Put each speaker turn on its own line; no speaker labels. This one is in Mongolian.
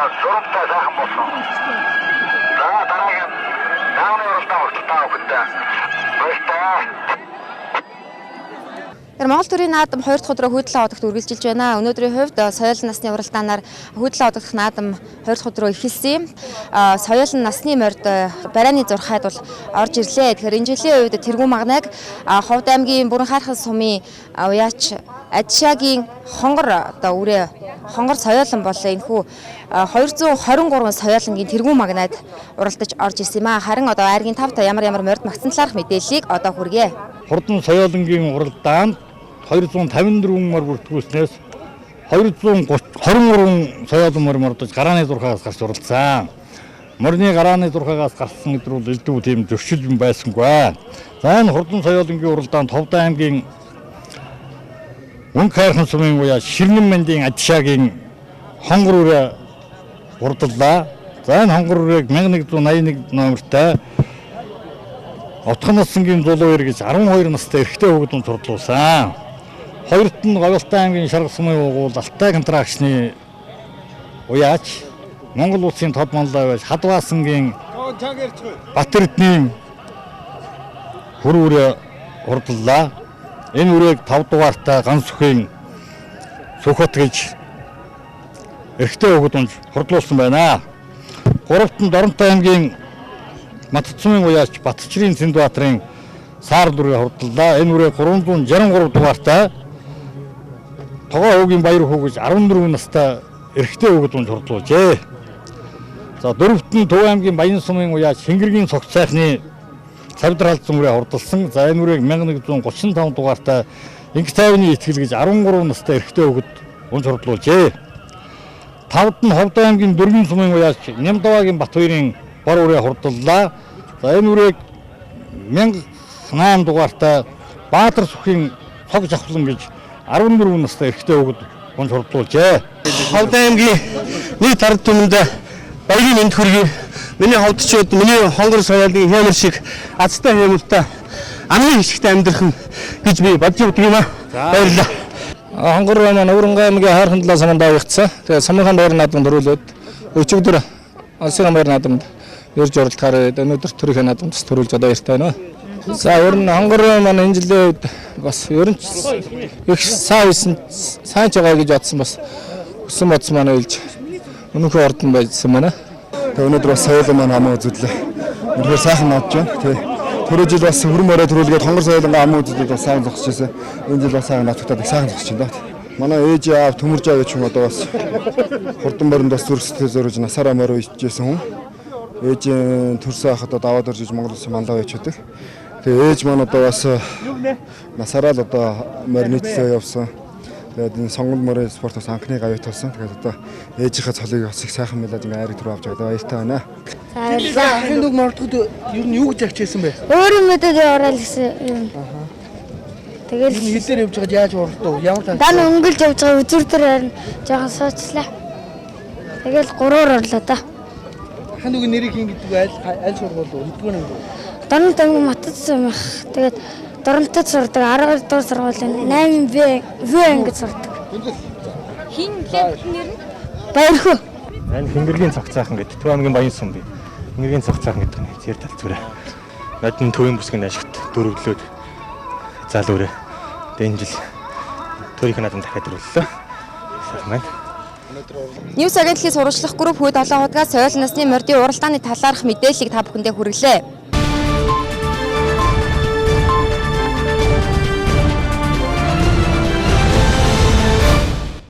Зургтай сайхан болсон. За дараагийн нааны уралдаан хүртэл өгдөө. Баярлалаа.
Монгол төрийн наадам 2 дахь өдрөө хүйдлэн одогт үргэлжилж байна. Өнөөдрийн хувьд соёлын насны уралдаанаар хүйдлэн одогт наадам 2 дахь өдрөө эхэлсэн. Соёлын насны морьд барааны зурхайд бол орж ирлээ. Тэгэхээр энэ жилийн үед тэргүүн магнайг Ховд аймгийн Бүрэн Хайрхан сумын уяач Адшаагийн хонгор үрээ хонгор соёлон болоо энэхүү 223 соёлонгийн тэргүүн магнайд уралдаж орж ирсэн юм аа. Харин одоо айргийн 5 та ямар морьд магтсан талаарх мэдээллийг одоо хүргэе.
Хурдан соёлонгийн уралдаанд 254 морь бүртгүүлснээс 223 соёлон морь мордож гарааны зурхаас гарч уралдсан. Морины гарааны зурхаас гарсан гэдэг бол элдв тийм зөрчил юм байсангүй. За энэ хурдан соёлонгийн уралдаанд Ховд аймгийн Бүрэн Хайрхан сумын уяа Ширнэн мандын Адшаагийн хонгор үрээ уралдлаа. За энэ хонгор үрээг 1181 номертай Отхон насангийн зулуу ир гэж 12 настай эрэгтэй хүүхэд нь зурдлуулсан. Хоёрт нь Говьалтай аймгийн Шаргал сумын уугуул Алтай контракчны уяач Монгол улсын тод манлай байж Хадваасангийн Батэрдний хүр үрээ уралдлаа. Энэ үрээг 5 дугаартай ганц сүхийн Сүхбат гэж эрэгтэй хүүхэд нь хурдлуулсан байна. Гуравт нь Доронтой аймгийн Матцмын уяач Батчрын Цэндбаатарын саар дүрээ хурдлаа. Энэ үрээ 363 дугаартай Тогоо өвгийн Баяр хүү гэж 14 настай эрэгтэй хүүхэд нь хурдлуулжээ. За дөрөвт нь Төв аймгийн Баян сумын уяач Хингэргийн цогц сайхны Савдар халдсан үрээ хурдлсан. За энэ үрээг 1135 дугаартай Инх тайвны итгэл гэж 13 настай эрэгтэй хүүхэд нь хурдлуулжээ. Тавд нь Ховд аймгийн Дөрвөн сумын уяач Нямдаваагийн Бат хоёрын бор үрээ хурдлаа. За энэ үрээг 1008 дугаартай Баатар сүхийн цог жавхлан гэж 14 настай эрэгтэй хүүхэд нь хурдлуулжээ.
Ховд аймгийн нийт ард түмэнд баярын мэнд хүргэе. Миний ховдчууд миний хонгор соёлын хэмэл шиг азтай хэмэлтэй амны хишгтэй амьдрах гэж би бодож өгдөг юм аа. Баярлалаа.
Хонгор маань Өвөрнгөө аймгийн Хайрхан талаас самандаа явагдсан. Тэгээ Самынхан баяр наадамд төрүүлээд өчигдөр Алсын баяр наадамд ирж оролцохоор өнөөдөр төрийн наадамд төрүүлж одоо яртай байна. За ер нь хонгор маань энэ жилийн үед бас ер нь их сайн ч байгаа гэж бодсон бас өссөн бодсон маань үйлж өнөөхөө ордон байжсан байна.
Тэгээ өнөөдөр бас соёлын маань амаа үзүүлээ. Үнэхээр сайхан наадж байна. Тэгээ түрүү жил бас хөрөн морой төрүүлгээд хонгор соёлын амаа үзүүлээд бас сайхан зогсож байсан. Энэ жил бас сайхан наадтаад их сайхан зогсож байна. Манай ээж аав төмөрж аваач юм одоо бас хурдан моринд бас зүрхсэтгэл зориулж насаараа морой ичжсэн хүн. Ээжийн төрсөн хахад даваад орж иж Монгол улсын манлай байчдаг. Тэгээ ээж маань одоо бас насаараа л одоо морины төлөө явсан. Тэгээд энэ сонгол морин спорт бас анхны гавьт болсон. Тэгээд одоо ээжийнхээ цолыг бас их сайхан мэлээд ингээ айрыг түрүү авч байгаа баяртай байна.
За энэ нүг мордгод ер нь юу гэж ачижсэн бэ?
Өөрөө мэдээд ороод гэсэн юм. Тэгэл
хилээр явж байгаад яаж уралдав? Ямар тань?
Дан өнгөлж явж байгаа үзүр дээр харин жоохон суучлаа. Тэгэл 3-оор орлоо да.
Хануг нэрийг хин гэдэг аль сургууль уу? Хэдгээр нэг үү?
Доронт аймаг Матцсан байх. Тэгээд Доронтод сурдаг 12 дугаар сургуулийн 8В ангид сурдаг.
Хин гэдэг нэр нь
Баярхүү.
Энэ Хингэргийн цогц сайхан гэдэг Төв аймгийн Баян сум бий. Хингэргийн цогц сайхан гэдэг нь зэр тал зүрэ. Надад төвийн бүсгийн ашигт дөрөвлөөд зал өрөө. Энэ жил төрийн наадам дахиад төрүүллээ. Сайхан байна.
Ньюс агентлагийн сурвалжлах групп хүйд олон хуудгаас соёлын насны морьдын уралдааны талаарх мэдээллийг та бүхэндээ хүргэлээ.